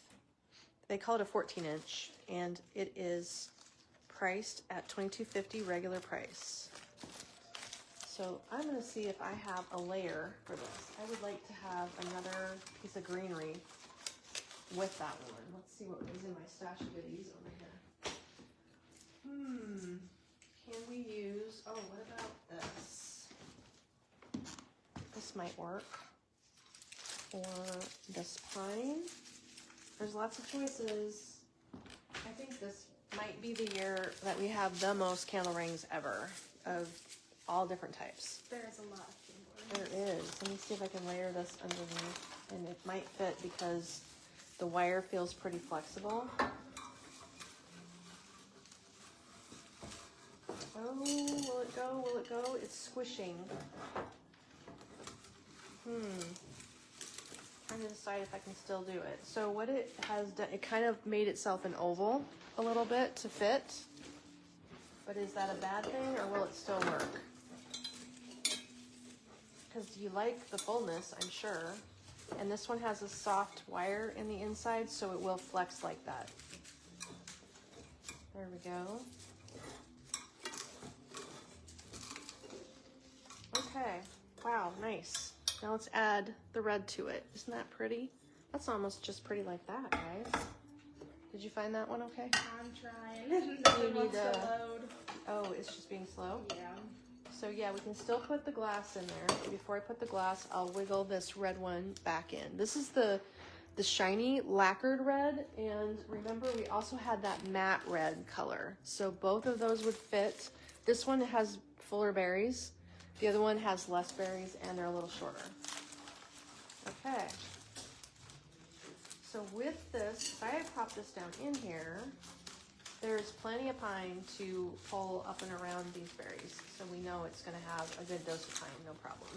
They call it a 14 inch and it is priced at $22.50 regular price. So I'm going to see if I have a layer for this. I would like to have another piece of greenery with that one. Let's see what is in my stash of goodies over here. Can we use, oh, what about this? This might work. Or this pine. There's lots of choices. I think this might be the year that we have the most candle rings ever of all different types. There is a lot of candle rings. There is. Let me see if I can layer this underneath. And it might fit because the wire feels pretty flexible. Oh, will it go? Will it go? It's squishing. Trying to decide if I can still do it. So what it has done, it kind of made itself an oval a little bit to fit. But is that a bad thing or will it still work? Because you like the fullness, I'm sure. And this one has a soft wire in the inside, so it will flex like that. There we go. Okay, wow, nice. Now let's add the red to it. Isn't that pretty? That's almost just pretty like that, guys. Did you find that one okay? I'm trying. Nothing wants to load. Oh, it's just being slow? Yeah. So yeah, we can still put the glass in there. Before I put the glass, I'll wiggle this red one back in. This is the shiny lacquered red, and remember we also had that matte red color. So both of those would fit. This one has fuller berries. The other one has less berries and they're a little shorter. Okay. So with this, if I pop this down in here, there's plenty of pine to pull up and around these berries. So we know it's going to have a good dose of pine, no problem.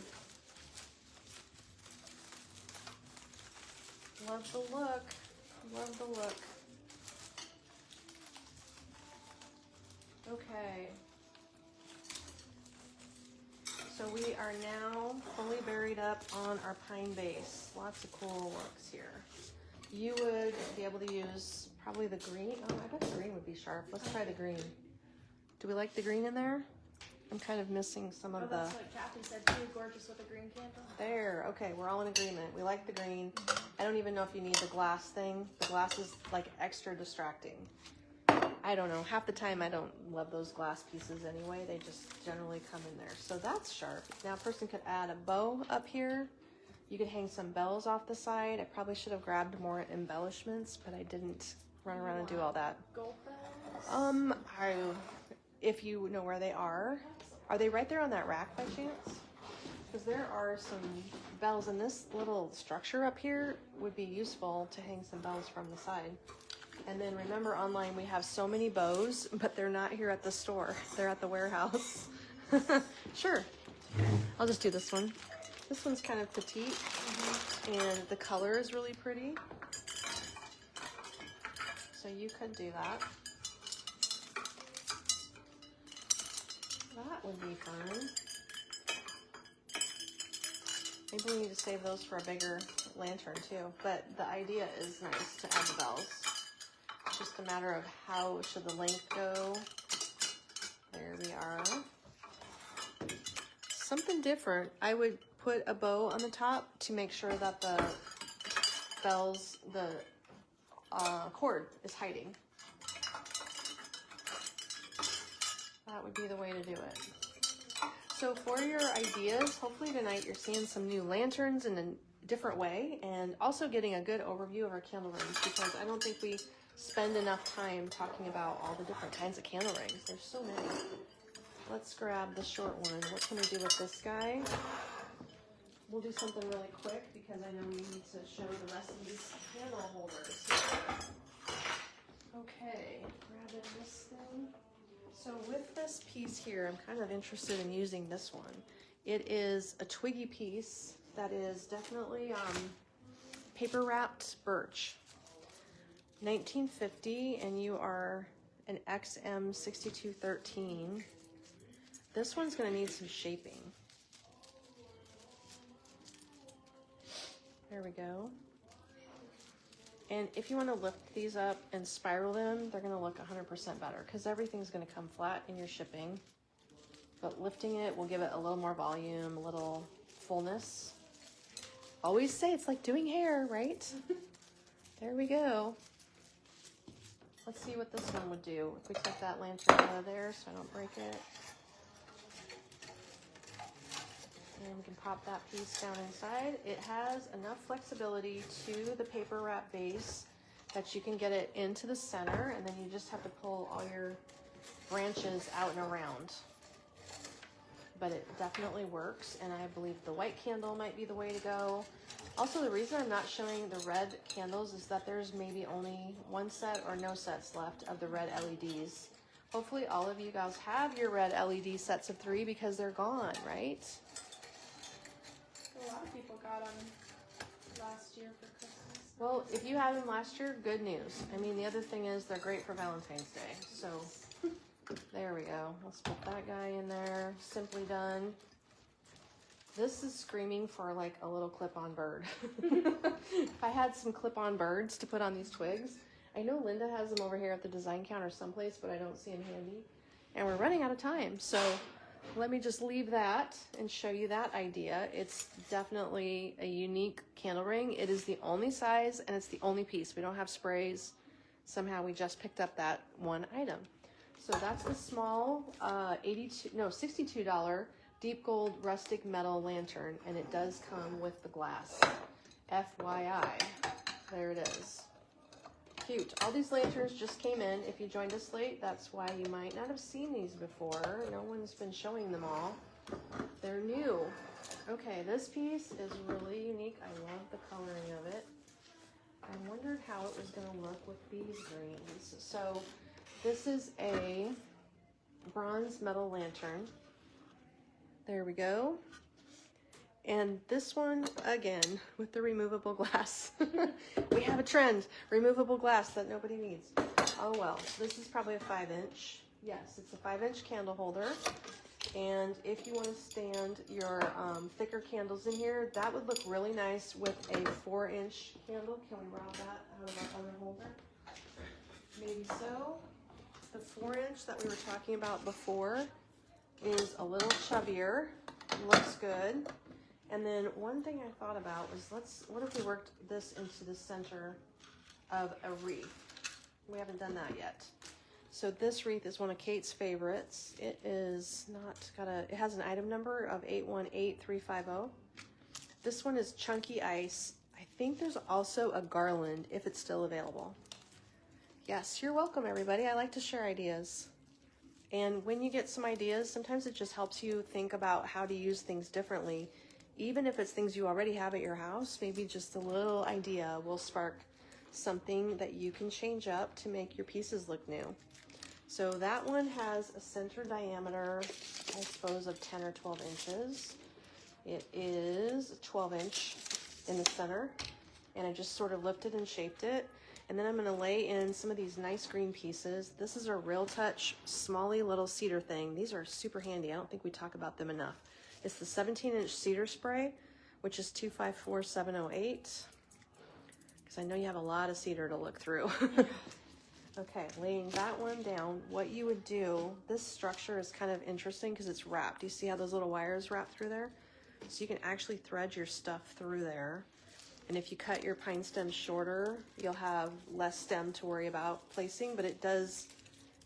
Love the look. Love the look. Okay. So we are now fully buried up on our pine base. Lots of cool looks here. You would be able to use probably the green. Oh, I bet the green would be sharp. Let's try the green. Do we like the green in there? I'm kind of missing some of the... That's what Kathy said too, gorgeous with a green candle. There, okay, we're all in agreement. We like the green. I don't even know if you need the glass thing. The glass is like extra distracting. I don't know, half the time I don't love those glass pieces anyway. They just generally come in there. So that's sharp. Now a person could add a bow up here. You could hang some bells off the side. I probably should have grabbed more embellishments, but I didn't run around and do all that. Gold bells? If you know where they are they right there on that rack by chance? Because there are some bells, and this little structure up here would be useful to hang some bells from the side. And then remember, online we have so many bows, but they're not here at the store. They're at the warehouse. Sure. I'll just do this one. This one's kind of petite, and the color is really pretty. So you could do that. That would be fun. Maybe we need to save those for a bigger lantern too. But the idea is nice to add the bells. It's just a matter of how should the length go. There we are. Something different. I would put a bow on the top to make sure that the bells, the cord is hiding. That would be the way to do it. So for your ideas, hopefully tonight you're seeing some new lanterns in a different way and also getting a good overview of our candle rings, because I don't think we spend enough time talking about all the different kinds of candle rings. There's so many. Let's grab the short one. What can we do with this guy? We'll do something really quick because I know we need to show the rest of these candle holders. Okay, grabbing this thing. So with this piece here, I'm kind of interested in using this one. It is a twiggy piece that is definitely paper wrapped birch. 1950, and you are an XM6213. This one's gonna need some shaping. There we go. And if you want to lift these up and spiral them, they're going to look 100% better because everything's going to come flat in your shipping. But lifting it will give it a little more volume, a little fullness. Always say it's like doing hair, right? There we go. Let's see what this one would do. If we take that lantern out of there so I don't break it. And we can pop that piece down inside. It has enough flexibility to the paper wrap base that you can get it into the center, and then you just have to pull all your branches out and around. But it definitely works, and I believe the white candle might be the way to go. Also, the reason I'm not showing the red candles is that there's maybe only one set or no sets left of the red LEDs. Hopefully all of you guys have your red LED sets of 3 because they're gone, right? A lot of people got them last year for Christmas. Well, if you had them last year, good news. I mean, the other thing is they're great for Valentine's Day. So there we go. Let's put that guy in there. Simply done. This is screaming for like a little clip-on bird. If I had some clip-on birds to put on these twigs. I know Linda has them over here at the design counter someplace, but I don't see them handy. And we're running out of time. So let me just leave that and show you that idea. It's definitely a unique candle ring. It is the only size and it's the only piece. We don't have sprays. Somehow we just picked up that one item. So that's the small $62 deep gold rustic metal lantern, and it does come with the glass. FYI. There it is. Cute. All these lanterns just came in. If you joined us late, that's why you might not have seen these before. No one's been showing them all. They're new. Okay, this piece is really unique. I love the coloring of it. I wondered how it was going to look with these greens. So this is a bronze metal lantern. There we go. And this one, again, with the removable glass. We have a trend. Removable glass that nobody needs. Oh well, this is probably a 5-inch. Yes, it's a 5-inch candle holder. And if you want to stand your thicker candles in here, that would look really nice with a 4-inch candle. Can we rob that out of our other holder? Maybe so. The 4-inch that we were talking about before is a little chubbier. Looks good. And then one thing I thought about was, what if we worked this into the center of a wreath? We haven't done that yet. So this wreath is one of Kate's favorites. It is it has an item number of 818350. This one is chunky ice. I think there's also a garland if it's still available. Yes, you're welcome, everybody. I like to share ideas. And when you get some ideas, sometimes it just helps you think about how to use things differently. Even if it's things you already have at your house, maybe just a little idea will spark something that you can change up to make your pieces look new. So that one has a center diameter, I suppose, of 10 or 12 inches. It is a 12-inch in the center, and I just sort of lifted and shaped it. And then I'm going to lay in some of these nice green pieces. This is a Real Touch smally little cedar thing. These are super handy. I don't think we talk about them enough. It's the 17-inch cedar spray, which is 254708. Because I know you have a lot of cedar to look through. Okay, laying that one down. What you would do, this structure is kind of interesting because it's wrapped. You see how those little wires wrap through there? So you can actually thread your stuff through there. And if you cut your pine stem shorter, you'll have less stem to worry about placing, but it does,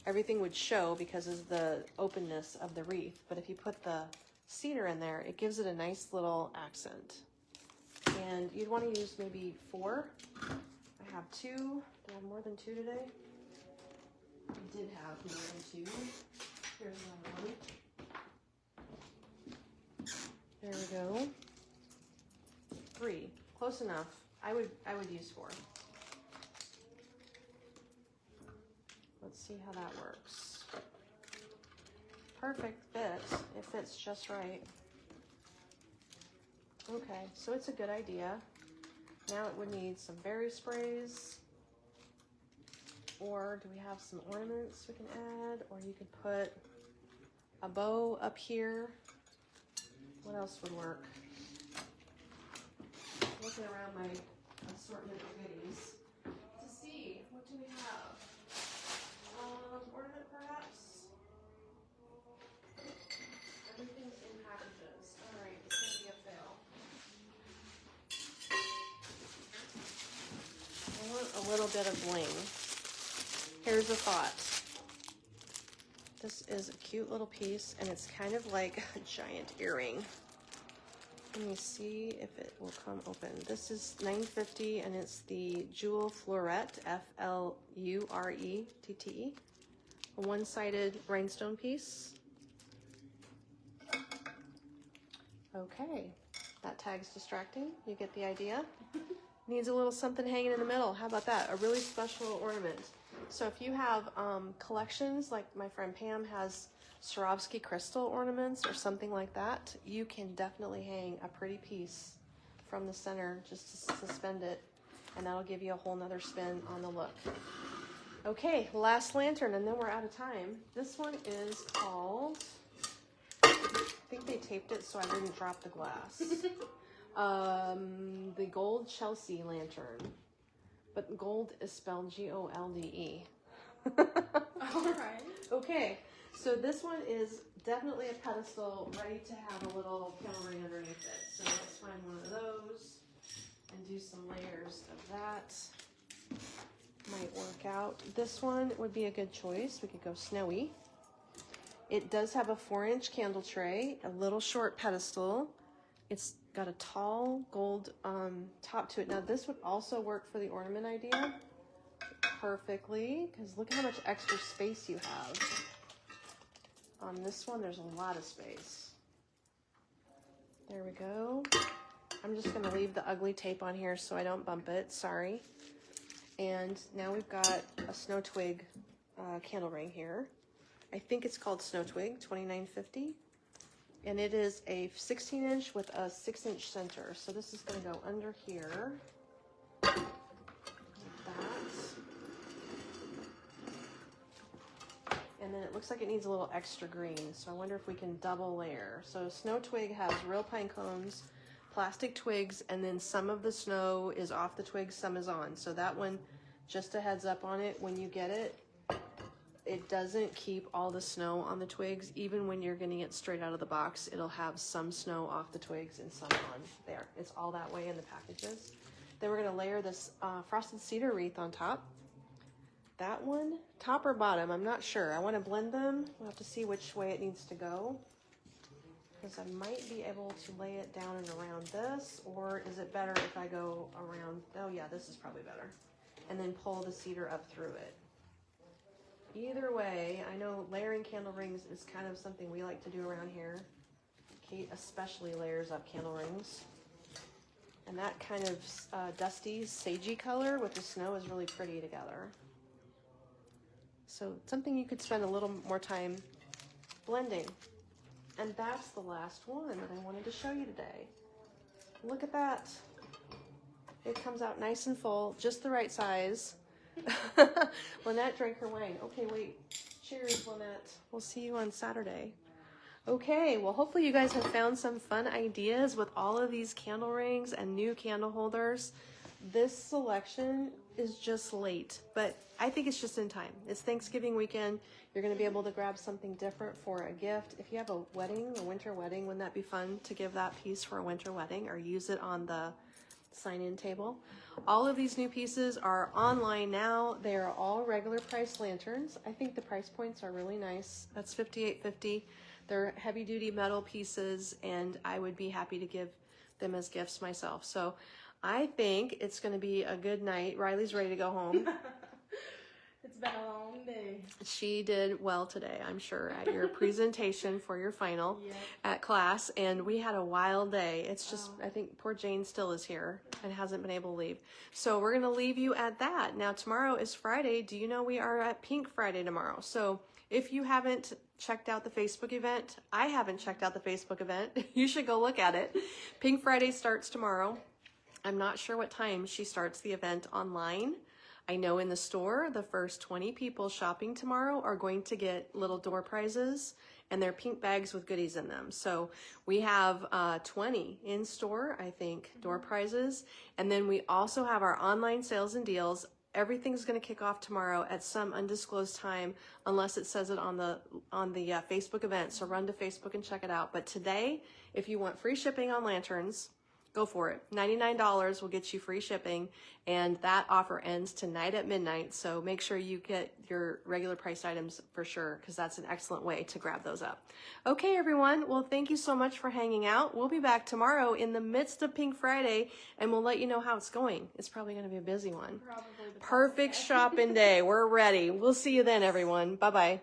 everything would show because of the openness of the wreath. But if you put the cedar in there, it gives it a nice little accent. And you'd want to use maybe 4. I have 2. Did I have more than 2 today? I did have more than 2. Here's another one. There we go. 3. Close enough. I would use 4. Let's see how that works. Perfect fit. It fits just right. Okay, so it's a good idea. Now it would need some berry sprays. Or do we have some ornaments we can add? Or you could put a bow up here. What else would work? Looking around my assortment of goodies to see, what do we have? Ornament perhaps? Everything's in packages. Alright, it's gonna be a fail. I want a little bit of bling. Here's a thought. This is a cute little piece, and it's kind of like a giant earring. Let me see if it will come open. This is $9.50, and it's the Jewel Fluorette, F-L-U-R-E-T-T-E. A one-sided rhinestone piece. Okay, that tag's distracting. You get the idea? Needs a little something hanging in the middle. How about that? A really special ornament. So if you have collections, like my friend Pam has Swarovski crystal ornaments or something like that, you can definitely hang a pretty piece from the center just to suspend it, and that'll give you a whole nother spin on the look. Okay, last lantern, and then we're out of time. This one is called, I think they taped it so I didn't drop the glass. The Gold Chelsea Lantern. But gold is spelled G-O-L-D-E. Alright. Okay, so this one is definitely a pedestal ready to have a little candle ring underneath it. So let's find one of those and do some layers of that. Might work out. This one would be a good choice. We could go snowy. It does have a 4-inch candle tray, a little short pedestal. It's got a tall gold top to it. Now this would also work for the ornament idea perfectly, because look how much extra space you have. On this one, there's a lot of space. There we go. I'm just gonna leave the ugly tape on here so I don't bump it, sorry. And now we've got a Snow Twig candle ring here. I think it's called Snow Twig, $29.50. And it is a 16-inch with a 6-inch center. So this is going to go under here. Like that. And then it looks like it needs a little extra green. So I wonder if we can double layer. So Snow Twig has real pine cones, plastic twigs, and then some of the snow is off the twigs, some is on. So that one, just a heads up on it, when you get it, it doesn't keep all the snow on the twigs. Even when you're getting it straight out of the box, it'll have some snow off the twigs and some on there. It's all that way in the packages. Then we're gonna layer this frosted cedar wreath on top. That one, top or bottom, I'm not sure. I wanna blend them. We'll have to see which way it needs to go, because I might be able to lay it down and around this, or is it better if I go around, oh yeah, this is probably better. And then pull the cedar up through it. Either way, I know layering candle rings is kind of something we like to do around here. Kate especially layers up candle rings. And that kind of dusty, sagey color with the snow is really pretty together. So something you could spend a little more time blending. And that's the last one that I wanted to show you today. Look at that. It comes out nice and full, just the right size. Lynette drank her wine. Okay, wait. Cheers, Lynette. We'll see you on Saturday. Okay, well, hopefully you guys have found some fun ideas with all of these candle rings and new candle holders. This selection is just late, but I think it's just in time. It's Thanksgiving weekend. You're going to be able to grab something different for a gift. If you have a wedding, a winter wedding, wouldn't that be fun to give that piece for a winter wedding or use it on the sign-in table? All of these new pieces are online now. They are all regular price lanterns. I think the price points are really nice. That's $58.50. They're heavy-duty metal pieces, and I would be happy to give them as gifts myself. So I think it's going to be a good night. Riley's ready to go home. It's been a long day. She did well today, I'm sure, at your presentation for your final at class, and we had a wild day. It's just, I think poor Jane still is here and hasn't been able to leave. So we're going to leave you at that. Now, tomorrow is Friday. Do you know we are at Pink Friday tomorrow? So if you haven't checked out the Facebook event, I haven't checked out the Facebook event, you should go look at it. Pink Friday starts tomorrow. I'm not sure what time she starts the event online. I know in the store, the first 20 people shopping tomorrow are going to get little door prizes, and they're pink bags with goodies in them. So we have 20 in store, I think, door prizes. And then we also have our online sales and deals. Everything's going to kick off tomorrow at some undisclosed time, unless it says it on the Facebook event. So run to Facebook and check it out. But today, if you want free shipping on lanterns, go for it. $99 will get you free shipping, and that offer ends tonight at midnight. So make sure you get your regular priced items for sure, because that's an excellent way to grab those up. Okay, everyone. Well, thank you so much for hanging out. We'll be back tomorrow in the midst of Pink Friday, and we'll let you know how it's going. It's probably going to be a busy one. Probably the Perfect shopping day. We're ready. We'll see you then, everyone. Bye-bye.